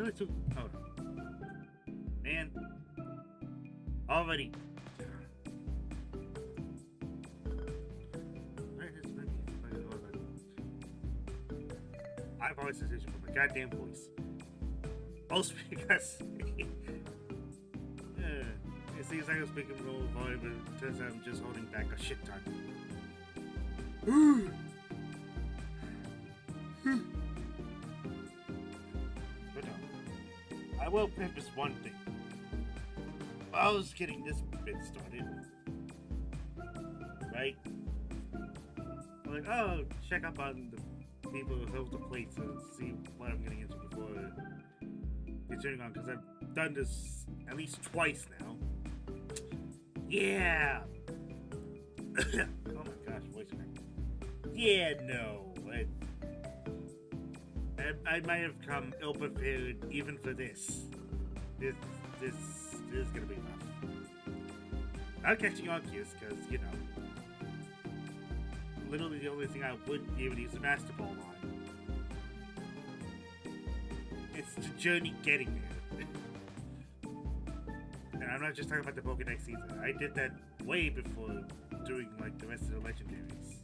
really took. Hold on. Man. Already. I have always decision for my goddamn voice. Also because it seems like I'm speaking low volume, but it turns out I'm just holding back a shit ton. But I will preface one thing. I was getting this bit started, right? I'm like, oh, check up on the people who hold the plates and see what I'm getting into before continuing on, because I've done this at least twice now. Yeah! Oh my gosh, voice crack. Yeah, no. I might have come ill prepared even for this. This is gonna be rough. Not catching Arceus, because, you know, literally the only thing I wouldn't be able to use the Master Ball on. It's the journey getting there. And I'm not just talking about the Pokédex either. I did that way before doing, like, the rest of the legendaries.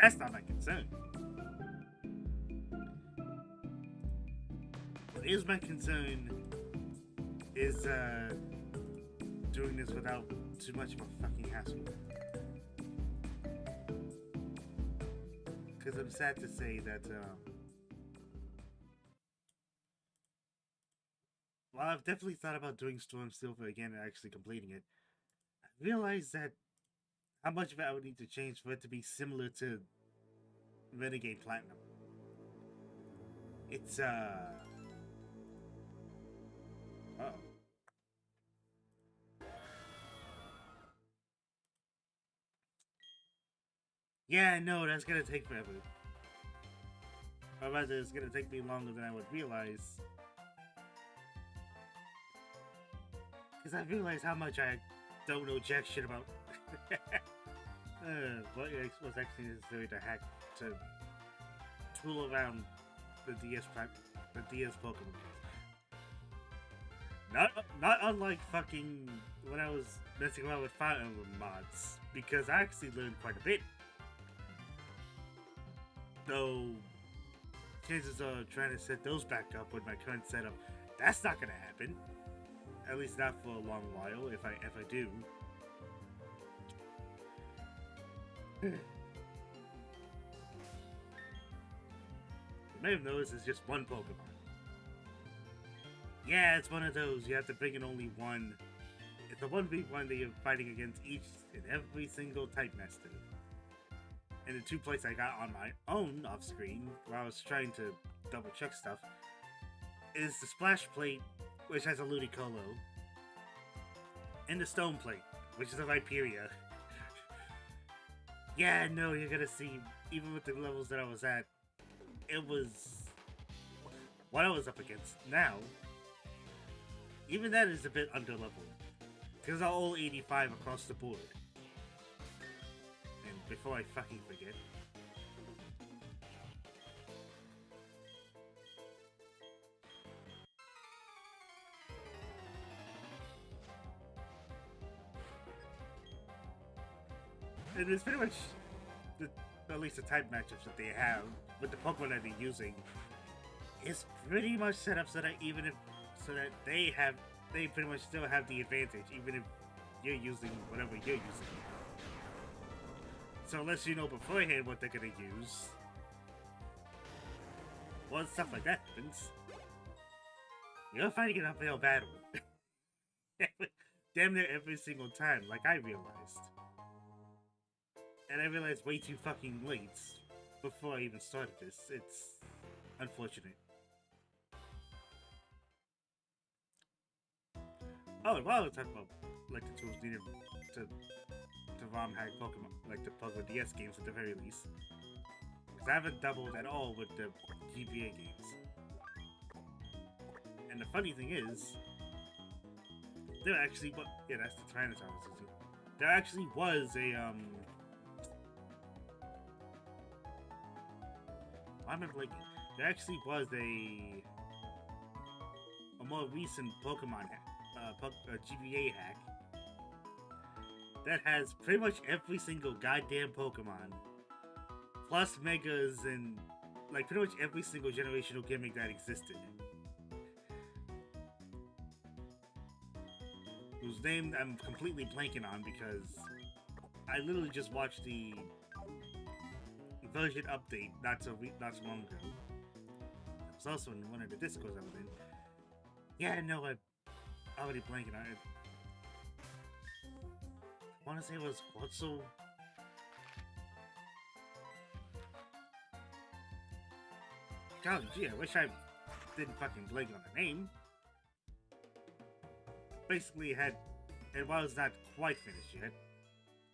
That's not my concern. What is my concern is, doing this without too much of a fucking hassle. Because I'm sad to say that, while I've definitely thought about doing Storm Silver again and actually completing it, I realized that how much of it I would need to change for it to be similar to Renegade Platinum. It's, uh-oh. Yeah, no, that's gonna take forever. Or rather, it's gonna take me longer than I would realize. Because I realized how much I don't know jack shit about what was actually necessary to hack to tool around the DS Pokemon. Not unlike fucking when I was messing around with Fire Emblem mods, because I actually learned quite a bit. Though chances are trying to set those back up with my current setup, that's not gonna happen. At least not for a long while, if I do. You may have noticed it's just one Pokemon. Yeah, it's one of those. You have to bring in only one. It's a 1v1 that you're fighting against each and every single type master. And the two plates I got on my own off screen while I was trying to double check stuff is the Splash Plate, which has a Ludicolo, and the Stone Plate, which is a Viperia. Yeah, no, you're gonna see, even with the levels that I was at, it was what I was up against. Now, even that is a bit under-leveled, because I'm all 85 across the board. And before I fucking forget, and it's pretty much at least the type matchups that they have with the Pokemon that they're using is pretty much set up so that they pretty much still have the advantage, even if you're using whatever you're using. So unless you know beforehand what they're gonna use, well, stuff like that happens, you're fighting an uphill battle. Damn near every single time, like I realized. And I realized way too fucking late before I even started this. It's unfortunate. Oh, and while we're talking about like the tools needed to ROM hack Pokemon, like the Pokemon DS games at the very least, because I haven't doubled at all with the GBA games. And the funny thing is, there actually, yeah, that's the Tyrannosaurus. There actually was a why am I blanking? there actually was a more recent Pokemon hack, GBA hack that has pretty much every single goddamn Pokemon, plus Megas and like pretty much every single generational gimmick that existed. Whose name I'm completely blanking on because I literally just watched the version update not so long ago. It was also in one of the Discords I was in. Yeah, no, I'm already blanking on it. I want to say it was Quetzal. God, gee, I wish I didn't fucking blank on the name. Basically, it was not quite finished yet.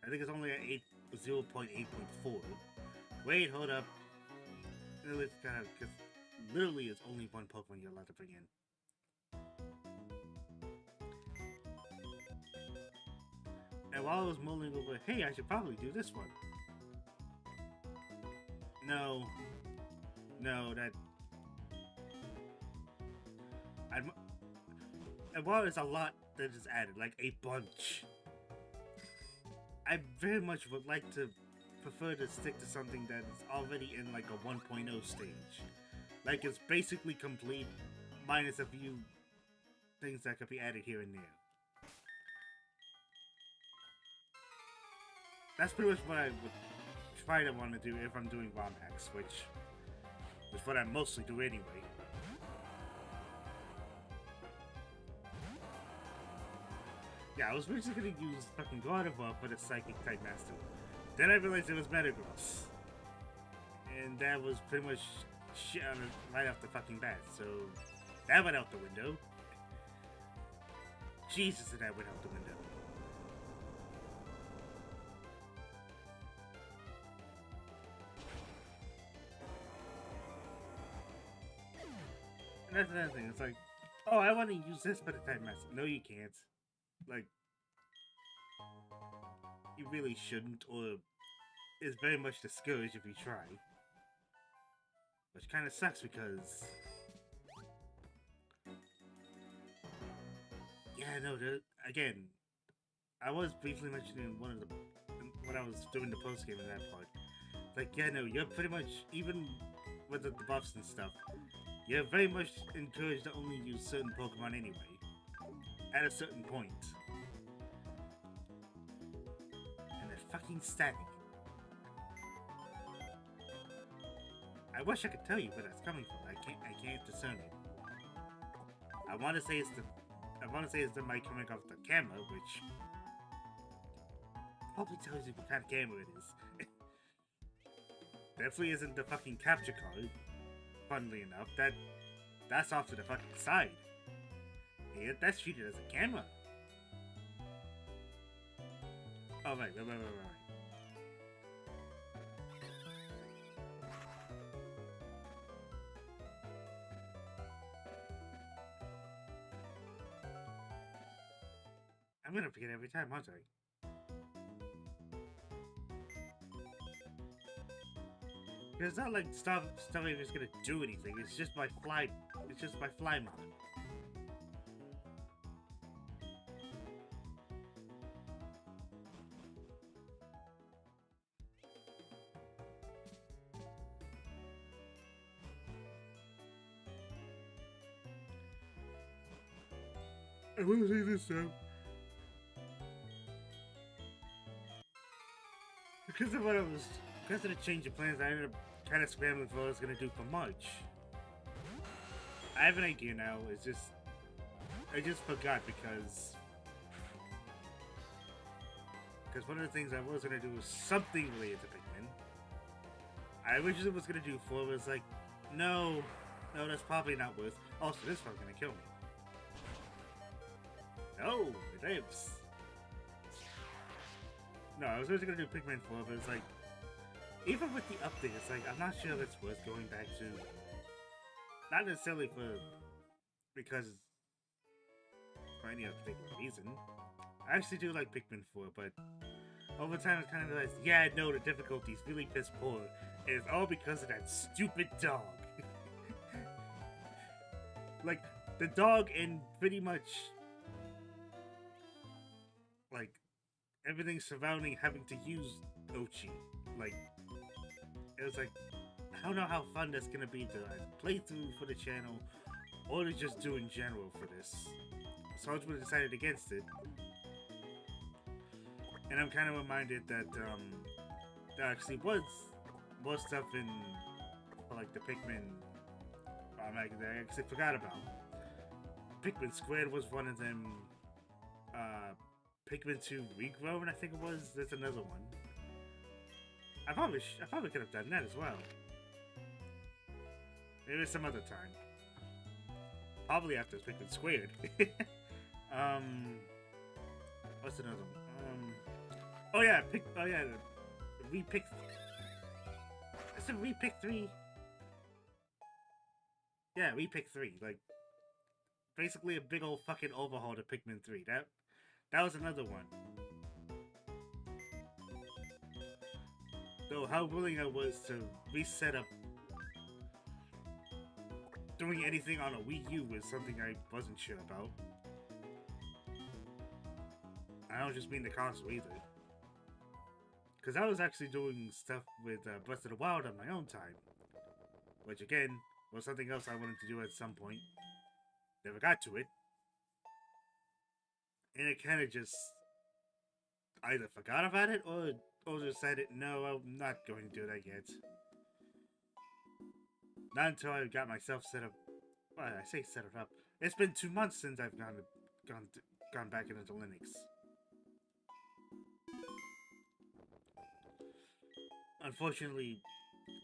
I think it's only at 0.8.4. Wait, hold up. Because literally it's only one Pokemon you're allowed to bring in. And while I was mulling over, hey, I should probably do this one. No, that... And while there's a lot that is added, like a bunch, I very much would like to prefer to stick to something that is already in like a 1.0 stage. Like it's basically complete, minus a few things that could be added here and there. That's pretty much what I would try to want to do if I'm doing ROM hacks, which is what I mostly do anyway. Yeah, I was originally going to use fucking Gardevoir for the Psychic type Master. Then I realized it was Metagross. And that was pretty much shit on it right off the fucking bat, so that went out the window. Jesus, did that went out the window. And that's another thing, it's like, oh, I want to use this for the type Master. No, you can't. Like, you really shouldn't, or is very much discouraged if you try. Which kind of sucks because... Yeah, no, again, I was briefly mentioning one of the... when I was doing the post-game in that part. Like, yeah, no, you're pretty much, even with the buffs and stuff, you're very much encouraged to only use certain Pokemon anyway. At a certain point. And they're fucking static. I wish I could tell you where that's coming from. I can't discern it. I wanna say it's the mic coming off the camera, which probably tells you what kind of camera it is. Definitely isn't the fucking capture card. Funnily enough, that's off to the fucking side. Yeah, that's treated as a camera. Oh, right. I'm gonna forget every time, aren't I? It's not like stuff is gonna do anything. It's just my fly mod. I want to say this though. Because of the change of plans, I ended up kind of scrambling for what I was going to do for March. I have an idea now, I just forgot because one of the things I was going to do was something related to Pikmin. I originally was going to do 4, but it's like, no, that's probably not worth. Also, this one's going to kill me. No, it lives. No, I was originally going to do Pikmin 4, but it's like, even with the update, it's like, I'm not sure if it's worth going back to. Not necessarily because for any particular reason. I actually do like Pikmin 4, but over time I kind of realized, yeah, no, the difficulty's really piss poor. And it's all because of that stupid dog. Like, the dog and pretty much, like, everything surrounding having to use Ochi. Like, it was like, I don't know how fun that's gonna be to play through for the channel or to just do in general for this. So I just decided against it. And I'm kind of reminded that there actually was more stuff in, like, the Pikmin that I actually forgot about. Pikmin Squared was one of them. Pikmin 2 Regrown, I think it was. There's another one. I probably could have done that as well. Maybe some other time. Probably after Pikmin Squared. What's another one? Oh yeah, Repick. I said Repick 3. Yeah, Repick 3. Like, basically a big old fucking overhaul to Pikmin 3. That was another one. Though how willing I was to reset up doing anything on a Wii U was something I wasn't sure about. I don't just mean the console either. Because I was actually doing stuff with Breath of the Wild on my own time. Which again, was something else I wanted to do at some point. Never got to it. And it kind of just either forgot about it or decided, no, I'm not going to do that yet. Not until I got myself set up. Well, I say set it up. It's been 2 months since I've gone back into Linux. Unfortunately,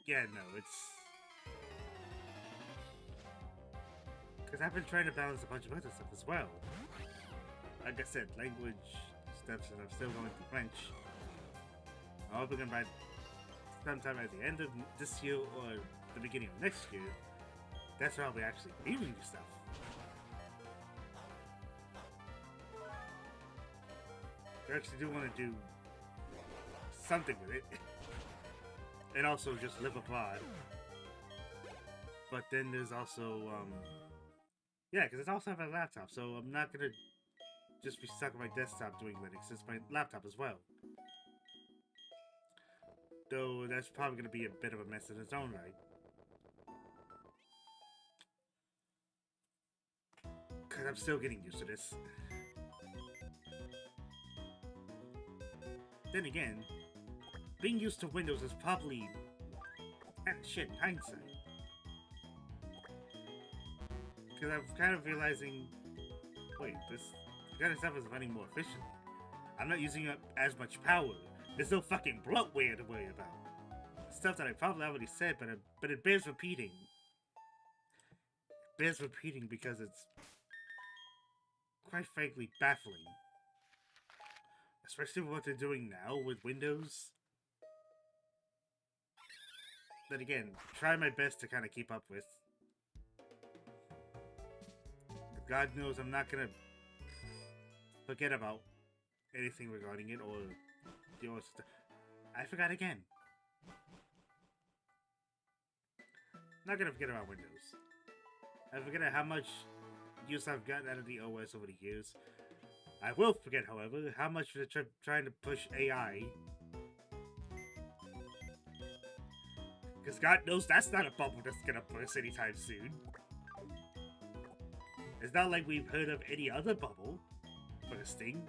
yeah, no, it's... Because I've been trying to balance a bunch of other stuff as well. Like I said, language steps, and I'm still going through French. I'm hoping by sometime at the end of this year or the beginning of next year, that's where I'll be actually reading stuff. I actually do want to do something with it. And also just live abroad. But then there's also, yeah, because I also have a laptop, so I'm not going to just be stuck on my desktop doing Linux. It's my laptop as well. Though that's probably going to be a bit of a mess in its own right. Because I'm still getting used to this. Then again, being used to Windows is probably shit in hindsight. Because I'm kind of realizing, wait, this kind of stuff is running more efficiently. I'm not using up as much power. There's no fucking bloatware to worry about. Stuff that I probably already said, but it bears repeating. It bears repeating because it's quite frankly baffling. Especially with what they're doing now with Windows. Then again, try my best to kind of keep up with. God knows I'm not gonna forget about anything regarding it or deal with stuff. I forgot again. Not gonna forget about Windows. I forget how much use I've gotten out of the OS over the years. I will forget, however, how much they're trying to push AI. Because God knows that's not a bubble that's gonna burst anytime soon. It's not like we've heard of any other bubble bursting.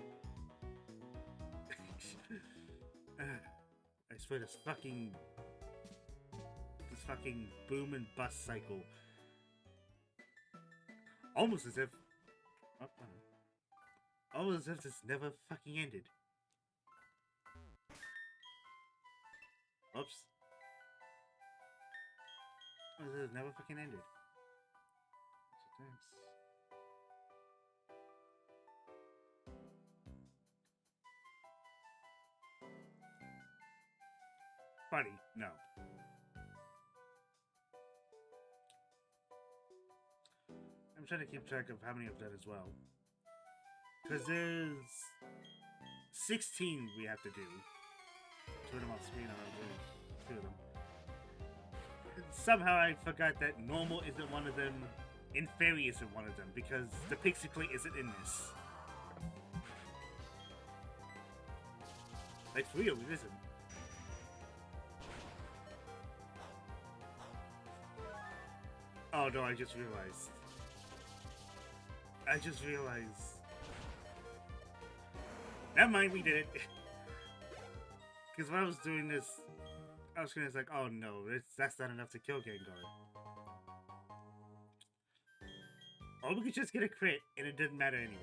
I swear this fucking boom and bust cycle. Almost as if... Oh, almost as if this never fucking ended. Oops. Almost as if it never fucking ended. So thanks. Funny, no. I'm trying to keep track of how many I've done as well. Because there's 16 we have to do. 2 of them off screen, I don't do 2 of them. And somehow I forgot that normal isn't one of them, And Fairy isn't one of them, because the Pixie Plate isn't in this. Like, for real, it isn't. Oh no, I just realized. Never mind, we did it. Because when I was doing this, I was kind of like, oh no, that's not enough to kill Gengar. Or we could just get a crit, and it didn't matter anyway.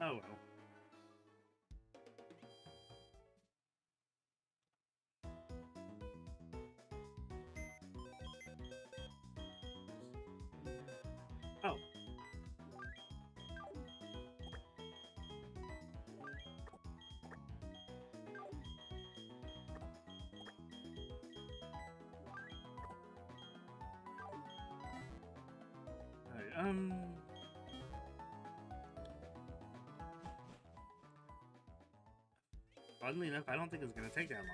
Oh well. Oh. Alright, Funnily enough, I don't think it's gonna take that long.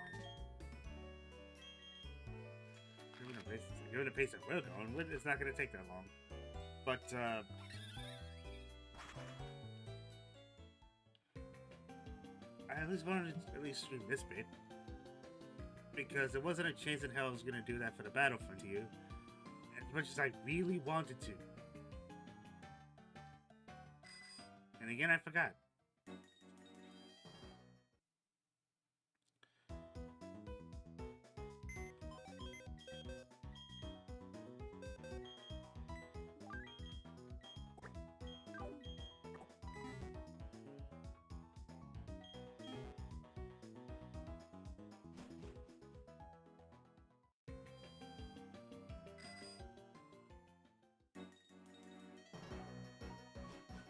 Given the pace that we're going, it's not gonna take that long. But, I at least wanted to at least stream this bit. Because there wasn't a chance in hell I was gonna do that for the Battlefront to you. As much as I really wanted to. And again, I forgot.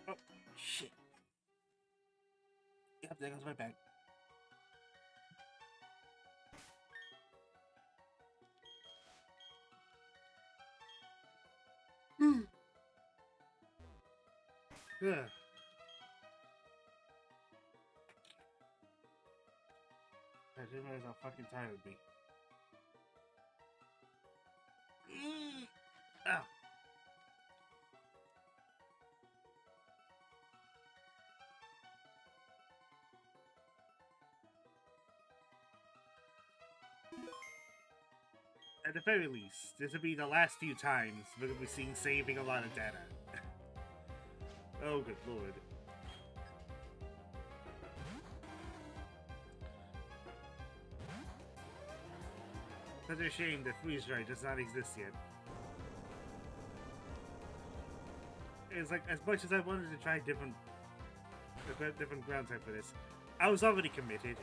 Oh, shit. Yep, there goes my bag. Yeah. I didn't realize how fucking tired it'd be. Ow. At the very least, this will be the last few times we're going to be seeing saving a lot of data. Oh, good lord. Such a shame that freeze dry does not exist yet. It's like, as much as I wanted to try different ground type for this, I was already committed.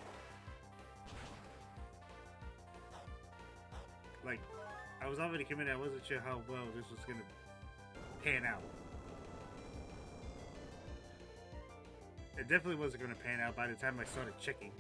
Like, I was already committed. I wasn't sure how well this was gonna pan out. It definitely wasn't gonna pan out by the time I started checking.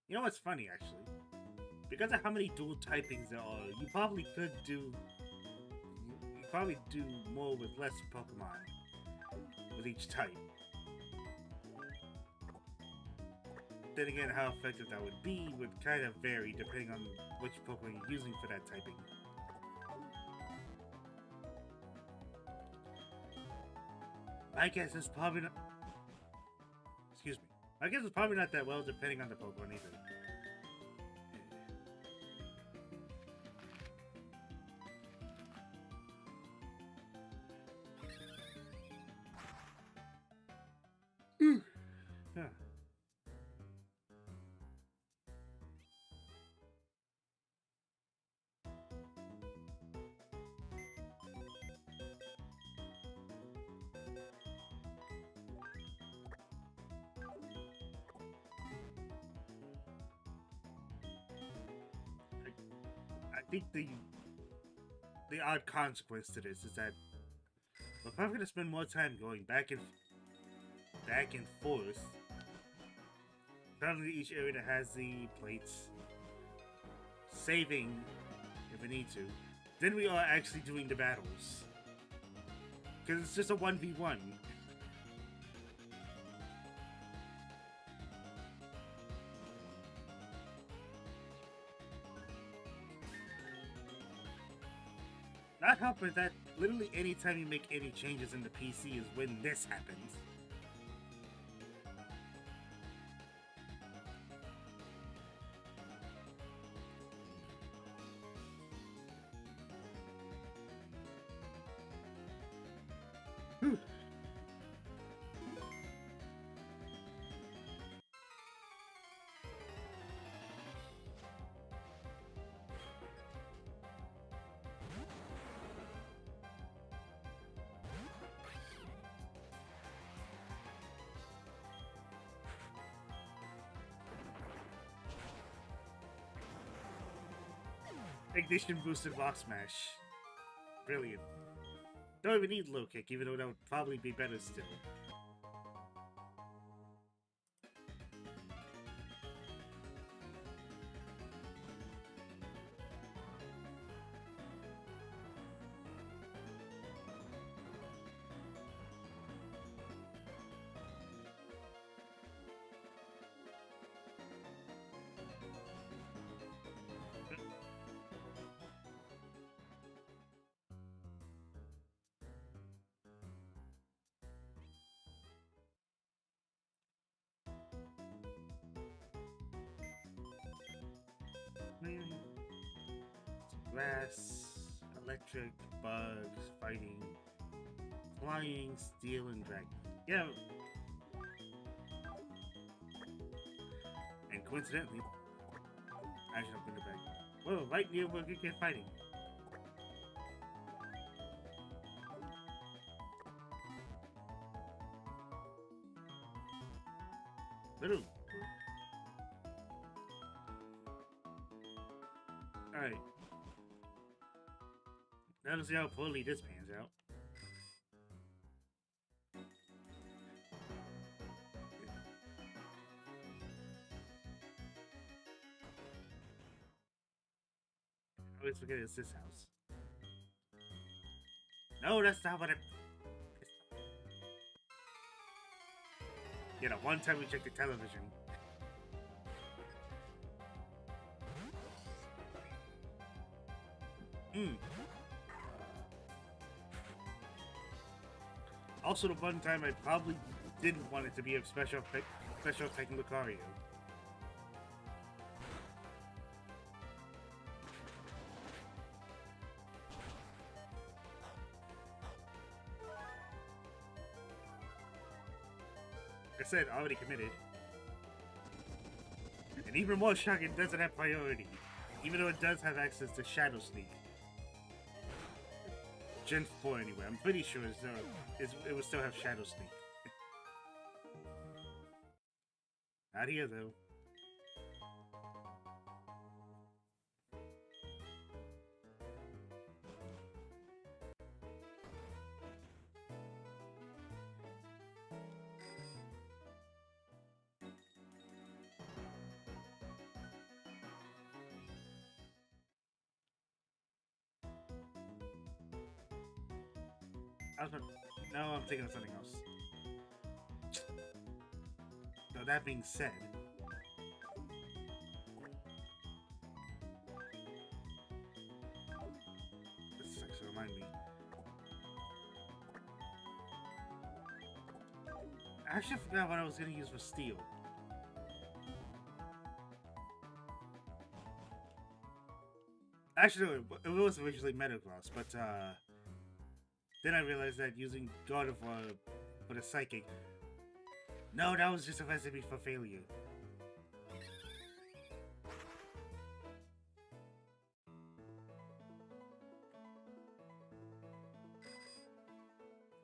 You know what's funny, actually? Because of how many dual typings there are, you probably could do... You probably do more with less Pokemon with each type. Then again, how effective that would be would kind of vary depending on which Pokemon you're using for that typing. I guess it's probably not... Excuse me. I guess it's probably not that well depending on the Pokemon either. Yeah. think the odd consequence to this is that if I'm gonna spend more time going back and forth, traveling to each area that has the plates, saving if we need to, then we are actually doing the battles. Because it's just a 1v1. Not helping that literally anytime you make any changes in the PC is when this happens. Whew. Ignition boosted rock smash. Brilliant. Don't even need low kick, even though that would probably be better still. Grass, electric, bugs, fighting, flying, steel, and dragon. Yeah. And coincidentally, I should open the bag. Whoa, right near where we get fighting. Little. Alright. Now to see how poorly this pans out. I always forget it's this house. No, that's not what I... You know, one time we checked the television. Also, the one time I probably didn't want it to be a special effect Lucario. Like I said, already committed. And even more shocking, it doesn't have priority, even though it does have access to Shadow Sneak. Gen 4 anyway, I'm pretty sure it will still have Shadow Sneak. Not here though. No, I'm thinking of something else. So that being said, this actually reminds me. I actually forgot what I was going to use for steel. Actually, it was originally Metagross, but then I realized that using God of War for the Psychic... No, that was just a recipe for failure.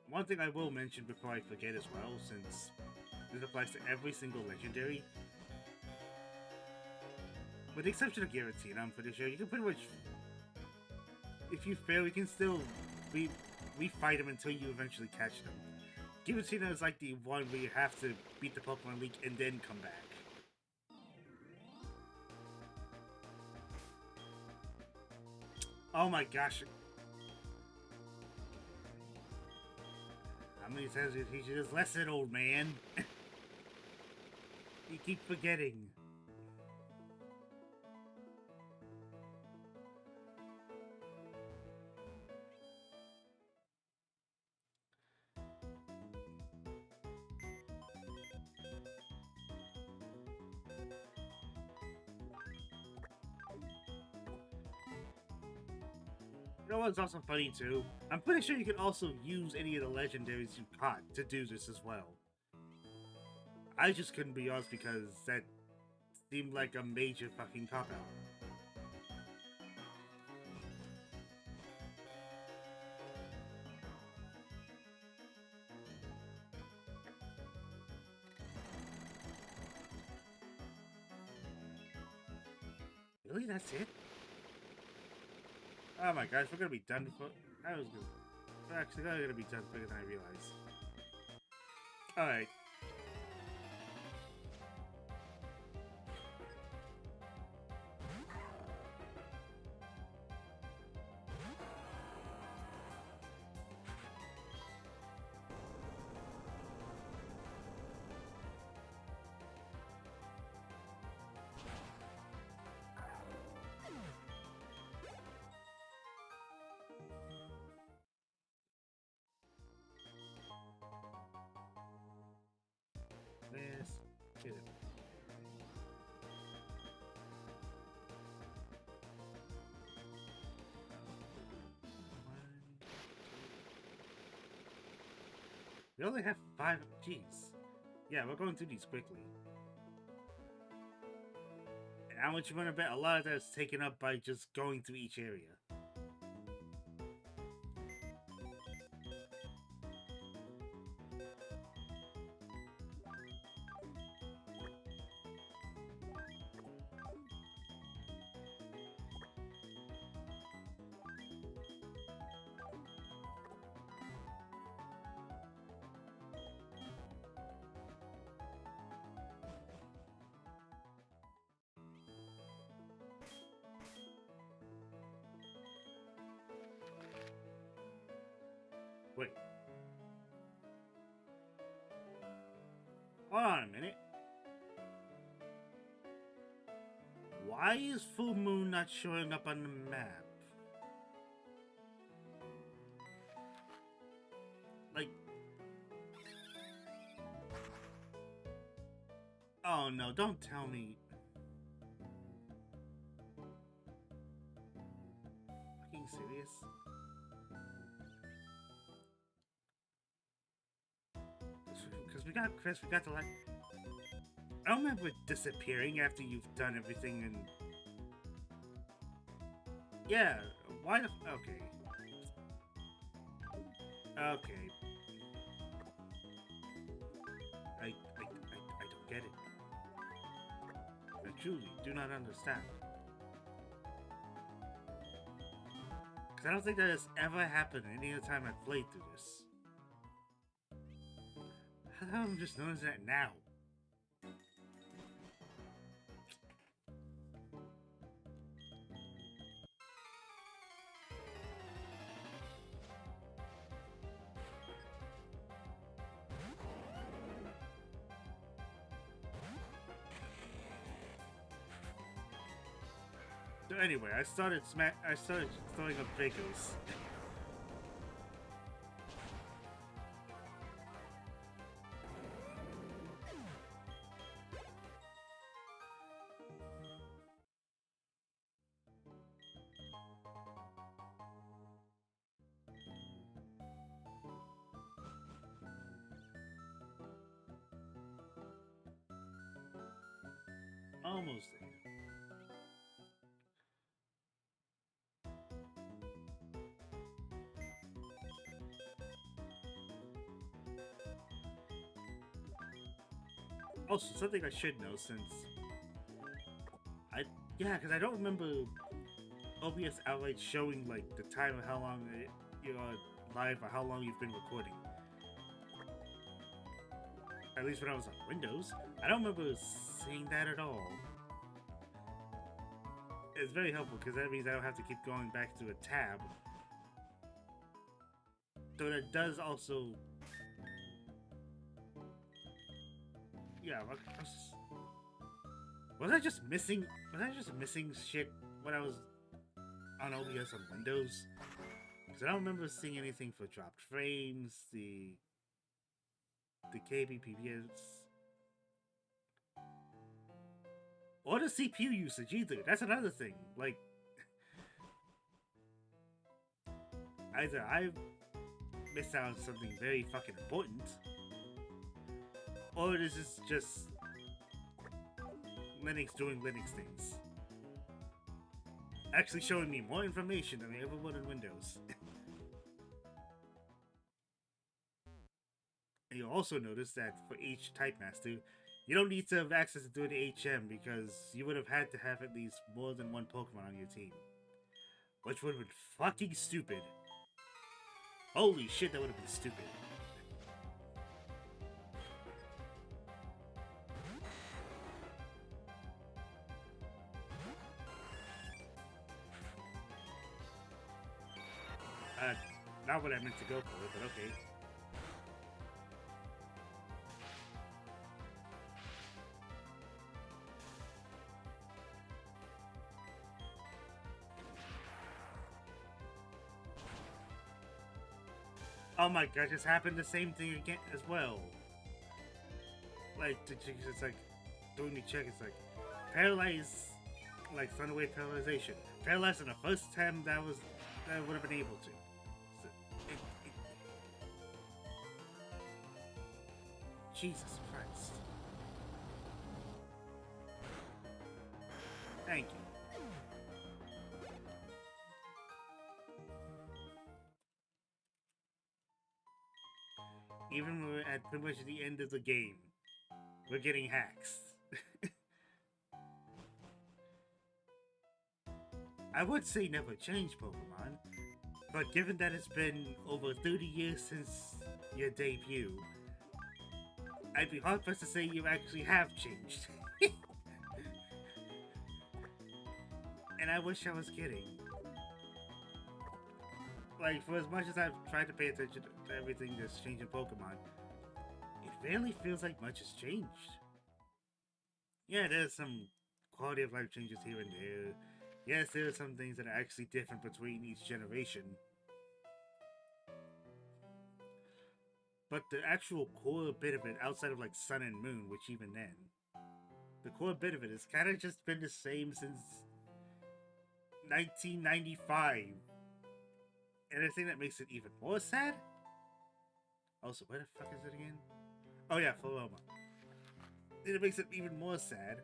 One thing I will mention before I forget as well, since this applies to every single legendary. With the exception of Guillotine, I'm pretty sure you can pretty much if you fail, you can still re-fight them until you eventually catch them. Giratina is like the one where you have to beat the Pokemon League and then come back. Oh my gosh. How many times did he teach you this lesson, old man? You keep forgetting. You know what's also funny too? I'm pretty sure you can also use any of the legendaries you caught to do this as well. I just couldn't be honest because that seemed like a major fucking cop-out. Really? That's it? Oh my gosh, we're gonna be done before... I was gonna... We're actually gonna be done quicker than I realized. Alright. Let's get it. We only have 5. Jeez. Yeah, we're going through these quickly. And how much you want to bet? A lot of that's taken up by just going through each area. Wait. Hold on a minute. Why is Full Moon not showing up on the map? Like... Oh no, don't tell me. Fucking serious? Because we got Chris, we got to like... I don't remember disappearing after you've done everything and... Yeah, why the... Okay. Okay. I don't get it. I truly do not understand. Because I don't think that has ever happened any other time I've played through this. How I'm just noticing that now? So anyway, I started throwing up figures. Almost there. Also, something I should know since... Yeah, because I don't remember OBS outright showing like the time of how long you're live or how long you've been recording. At least when I was on Windows. I don't remember seeing that at all. It's very helpful because that means I don't have to keep going back to a tab. So that does also... Yeah, was I just missing shit when I was on OBS on Windows? Because I don't remember seeing anything for dropped frames, the kbps, or the CPU usage either. That's another thing. Like, either I missed out on something very fucking important, or this is just Linux doing Linux things. Actually showing me more information than I ever would in Windows. And you'll also notice that for each type master, you don't need to have access to do the HM because you would have had to have at least more than one Pokemon on your team. Which would have been fucking stupid. Holy shit, that would have been stupid. Not what I meant to go for, but okay. Oh my gosh, it's happened the same thing again as well. Like, it's like, doing the check, it's like, paralyzed, like, Thunderwave paralyzation. Paralyzed in the first time that would have been able to. Jesus Christ. Thank you. Even when we're at pretty much the end of the game, we're getting hacks. I would say never change Pokemon, but given that it's been over 30 years since your debut, I'd be hard pressed to say you actually have changed. And I wish I was kidding. Like, for as much as I've tried to pay attention to everything that's changed in Pokemon, it really feels like much has changed. Yeah, there's some quality of life changes here and there. Yes, there are some things that are actually different between each generation. But the actual core bit of it, outside of like Sun and Moon, which even then, the core bit of it has kind of just been the same since 1995. And the thing that makes it even more sad? Also, where the fuck is it again? Oh yeah, Philoma. And it makes it even more sad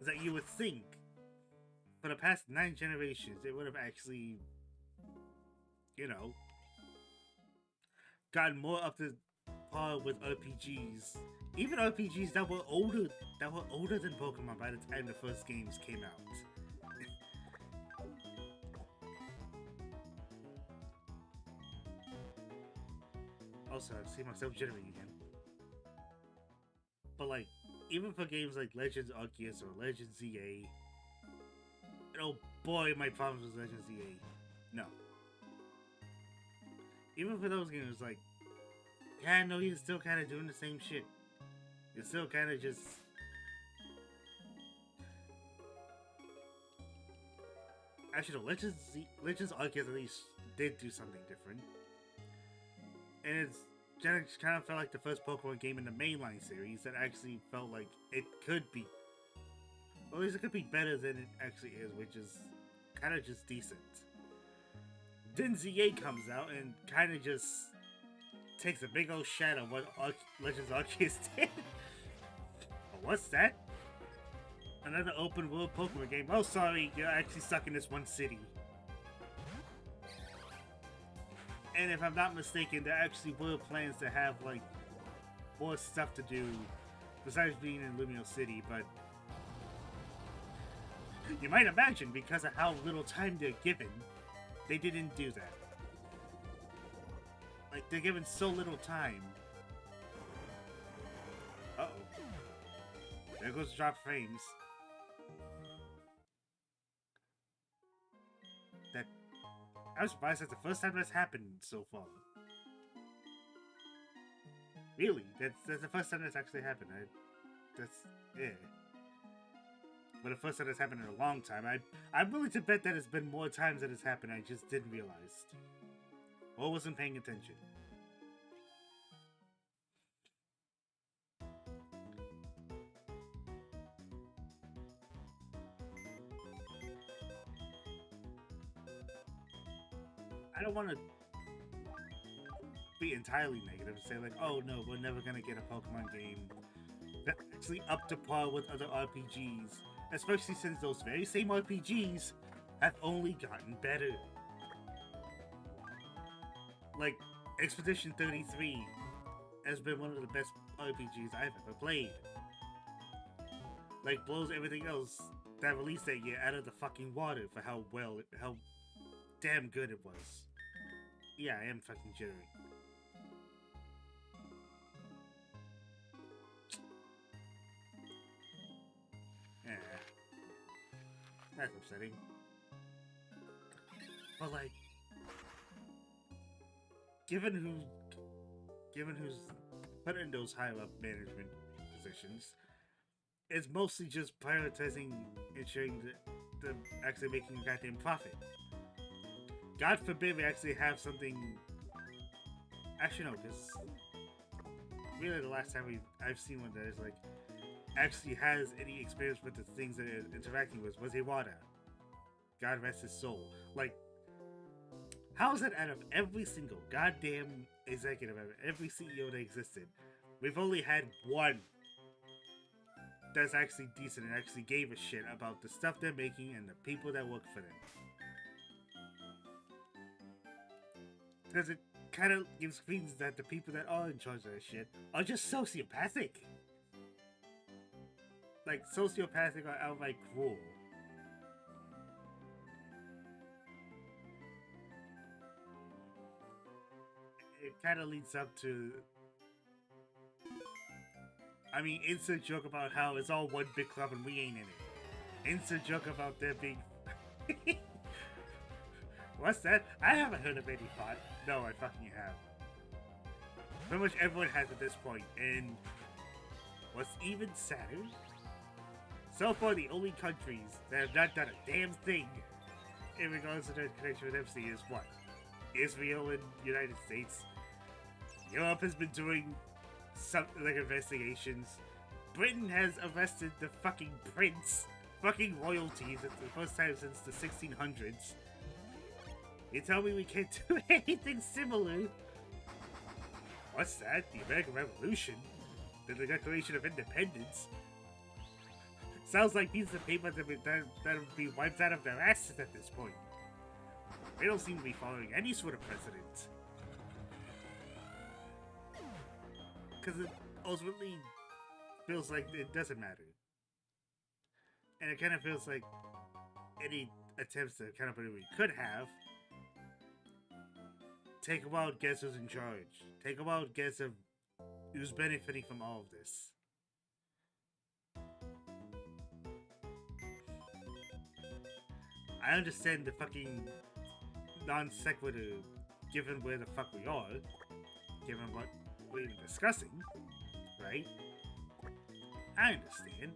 is that you would think for the past 9 generations it would have actually, you know, gotten more up to par with RPGs. Even RPGs that were older than Pokemon by the time the first games came out. Also, I see myself jittering again. But like, even for games like Legends Arceus or Legends ZA, oh boy, my problems with Legends ZA. No. Even for those games, like, yeah, no, you're still kind of doing the same shit. You're still kind of just... Actually, no, Legends Arceus at least did do something different. And it's kind of felt like the first Pokemon game in the mainline series that actually felt like it could be. Well, at least it could be better than it actually is, which is kind of just decent. Then ZA comes out and kind of just takes a big old shot of what Legends Arceus did. Oh, what's that? Another open world Pokemon game. Oh, sorry, you're actually stuck in this one city. And if I'm not mistaken, there actually were plans to have, like, more stuff to do besides being in Lumio City, but You might imagine, because of how little time they're given, they didn't do that. Like, they're given so little time. Uh-oh. There goes drop frames. I'm surprised that's the first time that's happened so far. Really? That's the first time that's actually happened. Yeah. But the first time that's happened in a long time. I'm willing to bet that it's been more times that it's happened. I just didn't realize. Or wasn't paying attention. I don't want to be entirely negative and say like, oh no, we're never gonna get a Pokemon game that's actually up to par with other RPGs, especially since those very same RPGs have only gotten better. Like, Expedition 33 has been one of the best RPGs I've ever played. Like, blows everything else that released that year out of the fucking water for how damn good it was. Yeah, I am fucking jittery. Yeah. That's upsetting. But like, given who's put in those higher up management positions, it's mostly just prioritizing ensuring that they're actually making a goddamn profit. God forbid we actually have something. Actually, no, because really the last time I've seen one that is like actually has any experience with the things that it's interacting with was Iwata. God rest his soul. Like, how is it out of every single goddamn executive, every CEO that existed, we've only had one that's actually decent and actually gave a shit about the stuff they're making and the people that work for them? Because it kind of gives feelings that the people that are in charge of that shit are just sociopathic. Like, sociopathic or outright cruel. It kind of leads up to... I mean, insert joke about how it's all one big club and we ain't in it. Insert joke about there being... What's that? I haven't heard of any pot. No, I fucking have. Pretty much everyone has at this point, and what's even sadder, so far the only countries that have not done a damn thing in regards to their connection with MC is what? Israel and United States. Europe has been doing something like investigations. Britain has arrested the fucking prince, fucking royalties. It's the first time since the 1600s. You tell me we can't do anything similar? What's that? The American Revolution? The Declaration of Independence? Sounds like pieces of paper that would be wiped out of their asses at this point. They don't seem to be following any sort of precedent. Because it ultimately feels like it doesn't matter. And it kind of feels like any attempts to kind of what we could have. Take a wild guess who's in charge. Take a wild guess of who's benefiting from all of this. I understand the fucking non sequitur, given where the fuck we are, given what we're even discussing, right? I understand.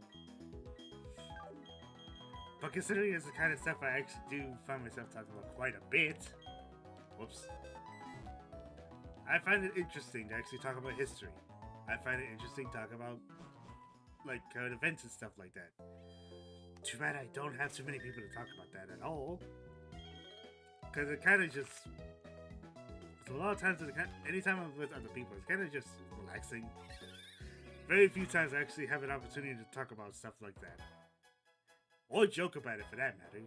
But considering it's the kind of stuff I actually do find myself talking about quite a bit, whoops. I find it interesting to actually talk about history. I find it interesting to talk about, like, current events and stuff like that. Too bad I don't have too many people to talk about that at all. Because it kind of just... a lot of times, anytime I'm with other people, it's kind of just relaxing. Very few times I actually have an opportunity to talk about stuff like that. Or joke about it, for that matter.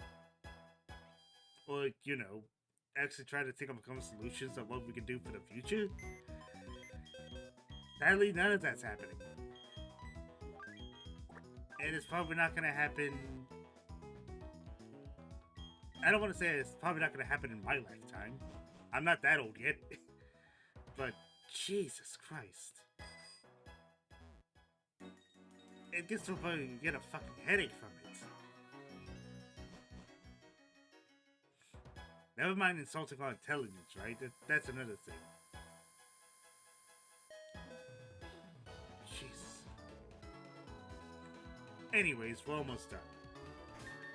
Or, you know, actually try to think of some solutions of what we can do for the future. Sadly, none of that's happening. And it's probably not going to happen I don't want to say it's probably not going to happen in my lifetime. I'm not that old yet. But Jesus Christ. It gets to a point where you get a fucking headache from it. Never mind insulting our intelligence, right? That's another thing. Jesus. Anyways, we're almost done.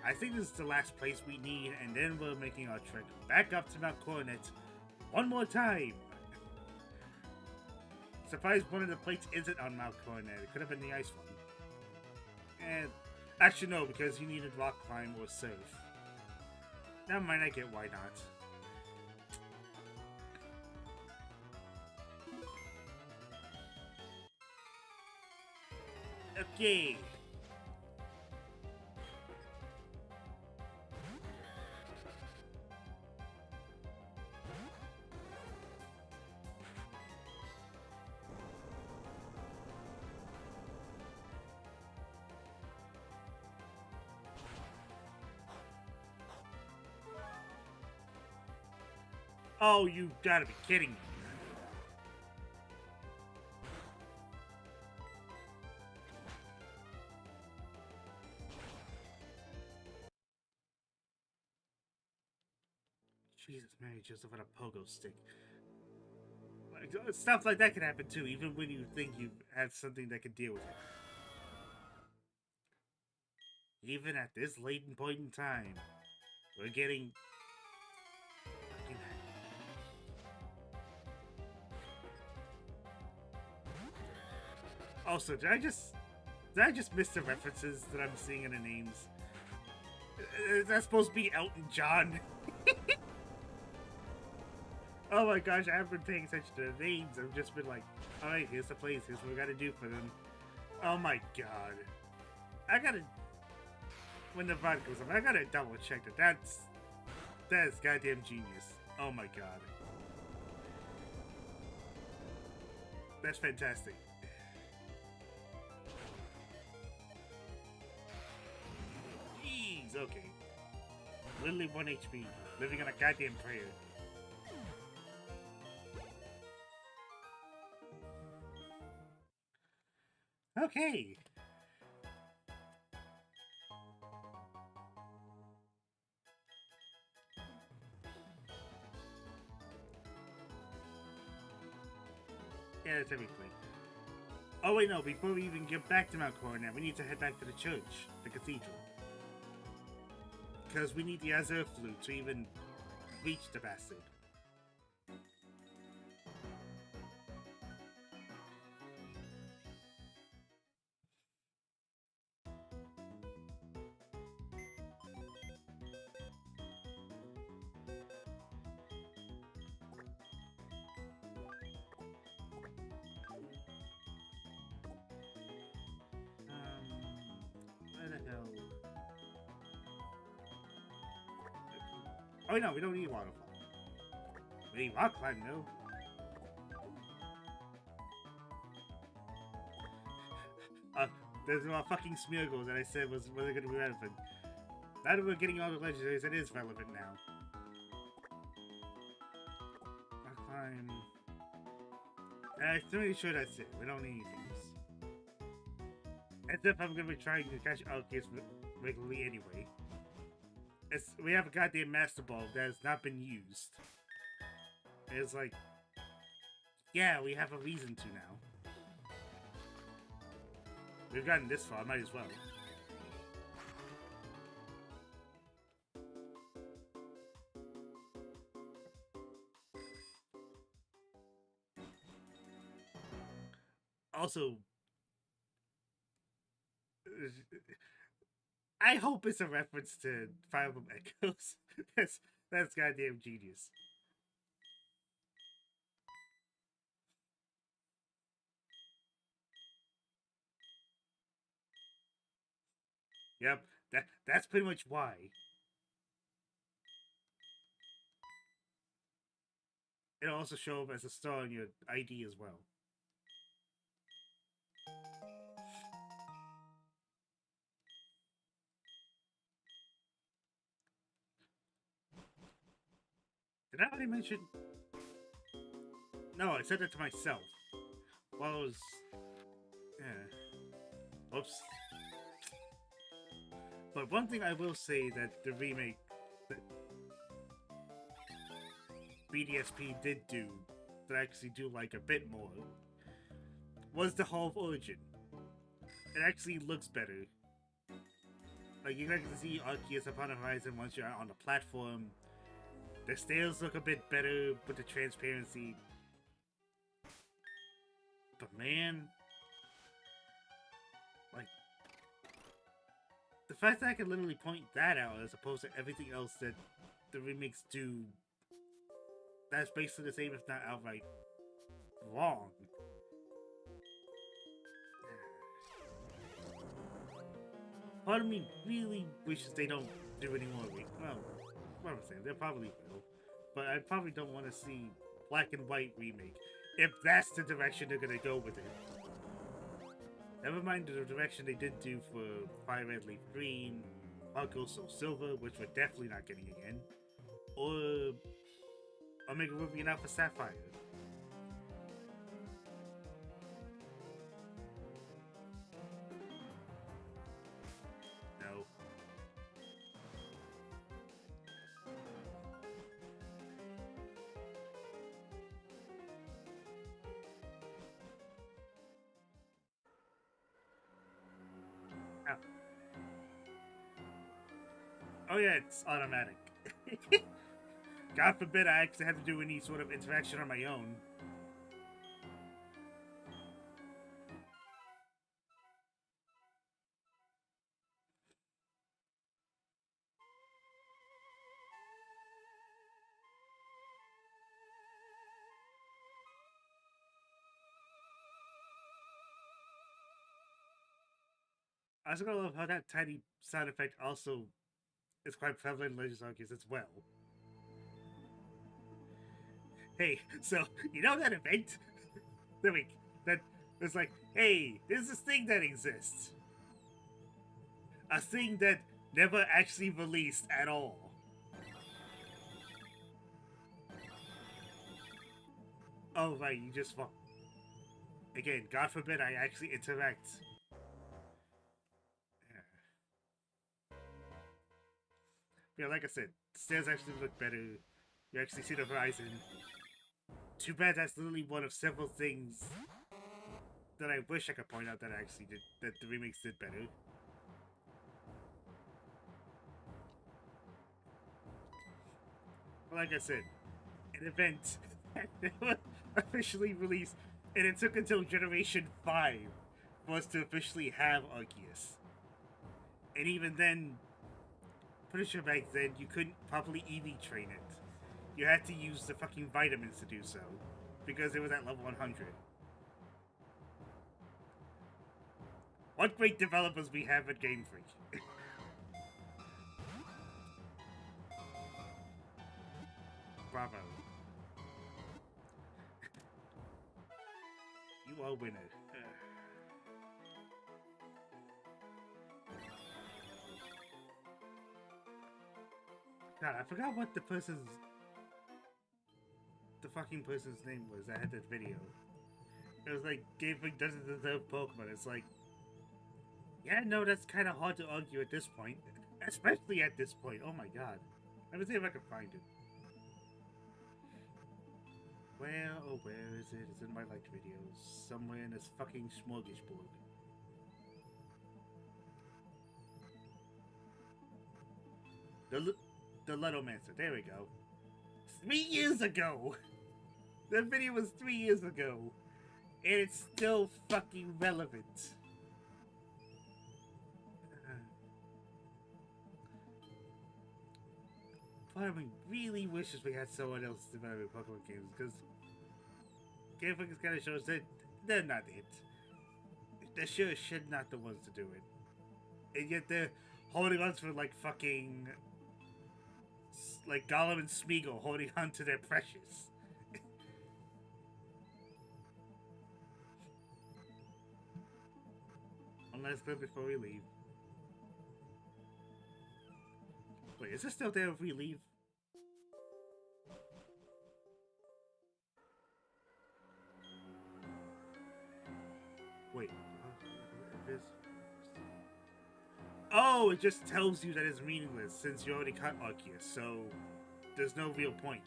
I think this is the last place we need, and then we're making our trek back up to Mount Coronet one more time. Surprised one of the plates isn't on Mount Coronet. It could have been the ice one. And actually no, because you needed rock climb or surf. Never mind, I get why not. Okay. Oh, you gotta be kidding me. Jesus, Mary Joseph on a pogo stick. Like, stuff like that can happen too, even when you think you have something that can deal with it. Even at this late point in time, we're getting... Also, did I just miss the references that I'm seeing in the names? Is that supposed to be Elton John? Oh my gosh, I haven't been paying attention to the names. I've just been like, alright, here's the place, here's what we gotta do for them. Oh my god. I gotta... When the VOD goes up, I gotta double check that. That's goddamn genius. Oh my god. That's fantastic. Jeez, okay. Literally 1 HP, living on a goddamn prayer. Okay. Yeah, that's everything. Oh wait, no, before we even get back to Mount Coronet, we need to head back to the church, the cathedral. Because we need the Azure Flute to even reach the bastard. Where the hell? Oh no, we don't need waterfall. We need rock climb, no. There's no fucking Smeargle that I said wasn't going to be relevant. Now that we're getting all the legendaries, it is relevant now. Rock climb. I'm pretty sure that's it. We don't need anything else. As if I'm going to be trying to catch Arceus regularly anyway. We have a goddamn Master Ball that has not been used. It's like, yeah, we have a reason to now. We've gotten this far, might as well. Also, I hope it's a reference to Fire Emblem Echoes. that's goddamn genius. Yep, that's pretty much why. It'll also show up as a star on your ID as well. Did I already mention? No, I said that to myself. While I was... Yeah. Oops. But one thing I will say that the remake that BDSP did do, that I actually do like a bit more, was the Hall of Origin. It actually looks better. Like, you can actually see Arceus upon the horizon once you're on the platform. The stairs look a bit better with the transparency. But man, like, the fact that I can literally point that out as opposed to everything else that the remakes do, that's basically the same if not outright wrong. Part of me really wishes they don't do any more. Well, what I'm saying, they probably will. But I probably don't want to see black and white remake, if that's the direction they're gonna go with it. Never mind the direction they did do for Fire Red Leaf Green, Heart Gold Soul Silver, which we're definitely not getting again, or Omega Ruby and Alpha Sapphire. No. Oh yeah, it's automatic. God forbid I actually have to do any sort of interaction on my own. I also gonna love how that tiny sound effect also is quite prevalent in Legends Arceus as well. Hey, so you know that event? That was like, hey, there's this thing that exists. A thing that never actually released at all. Oh right, you just fall. Again, God forbid I actually interact. Yeah, like I said, stairs actually look better. You actually see the horizon. Too bad that's literally one of several things that I wish I could point out that I actually did, that the remakes did better. But like I said, an event that never officially released, and it took until Generation 5 for us to officially have Arceus. And even then, pretty sure back then you couldn't properly EV train it. You had to use the fucking vitamins to do so, because it was at level 100. What great developers we have at Game Freak. Bravo. You are a winner. God, I forgot what the fucking person's name was that had that video. It was like, Game Freak doesn't deserve Pokemon. It's like, yeah, no, that's kind of hard to argue at this point. Especially at this point. Oh my god. Let me see if I can find it. Where, oh, where is it? It's in my liked videos. Somewhere in this fucking smorgasbord. The Ludomancer. There we go. 3 years ago! That video was 3 years ago. And it's still fucking relevant. Part of me really wishes we had someone else developing Pokemon games, because Game Freak is kind of shows that they're not it. They're sure shit not the ones to do it. And yet they're holding on to like fucking... like Gollum and Smeagol holding on to their precious. One last clip before we leave. Wait, is this still there if we leave? Wait. It is. Oh, it just tells you that it's meaningless since you already caught Arceus, so there's no real point.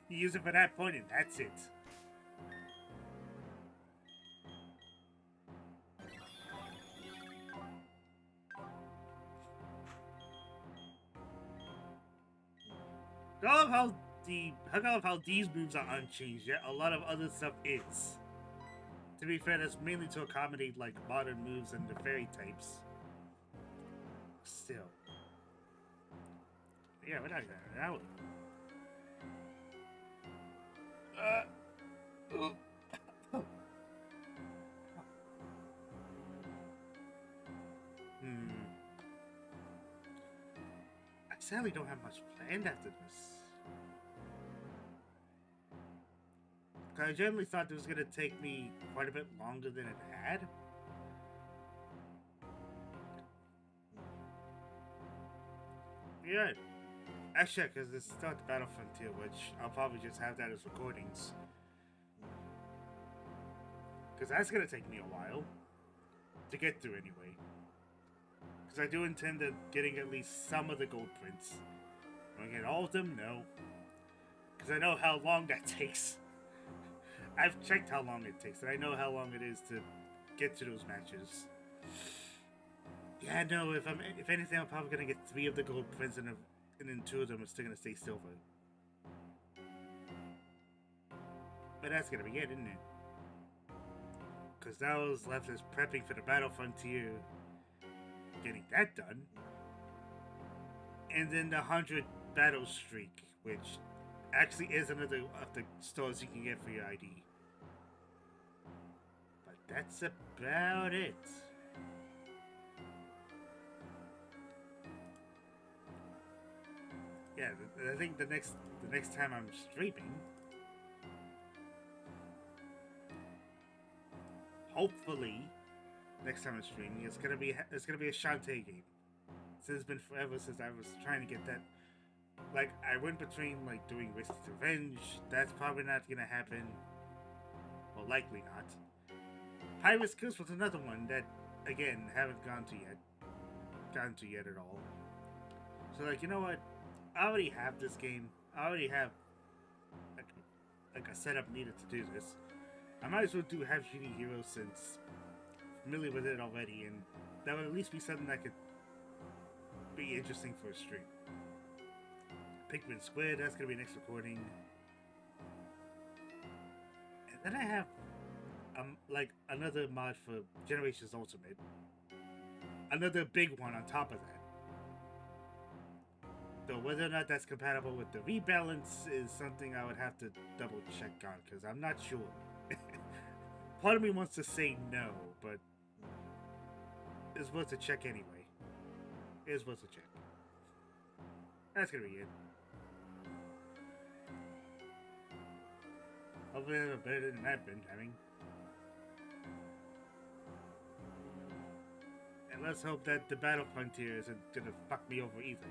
You use it for that point and that's it. I love how these moves are unchanged, yet a lot of other stuff is. To be fair, that's mainly to accommodate like modern moves and the fairy types. Still. Yeah, we're not gonna out. I sadly don't have much planned after this. I generally thought this was gonna take me quite a bit longer than it had. Yeah. Actually, because this is not the Battle Frontier, which I'll probably just have that as recordings. Because that's gonna take me a while to get through anyway. Because I do intend on getting at least some of the gold prints. Will I get all of them? No. Because I know how long that takes. I've checked how long it takes, and I know how long it is to get to those matches. Yeah, no. If anything, I'm probably gonna get 3 of the gold prints, and then 2 of them are still gonna stay silver. But that's gonna be it, isn't it? Because now what's left is prepping for the Battle Frontier, getting that done, and then the 100 battle streak, which actually is another of the stores you can get for your ID. But that's about it. Yeah, I think the next time I'm streaming, hopefully, next time I'm streaming, it's gonna be a Shantae game. Since it's been forever since I was trying to get that. Like, I went between like doing Risk Revenge. That's probably not gonna happen. Well, likely not. Pirate's Curse was another one that, again, haven't gone to yet at all. So like, you know what? I already have this game. I already have like a setup needed to do this. I might as well do Have Shooting Heroes since I'm familiar with it already, and that would at least be something that could be interesting for a stream. Pikmin Squid, that's gonna be next recording. And then I have like another mod for Generations Ultimate. Another big one on top of that. Though whether or not that's compatible with the rebalance is something I would have to double check on, because I'm not sure. Part of me wants to say no, but it's worth a check anyway. It's worth a check. That's gonna be it. Hopefully I'm better than I've been having. And let's hope that the Battle Frontier isn't gonna fuck me over either.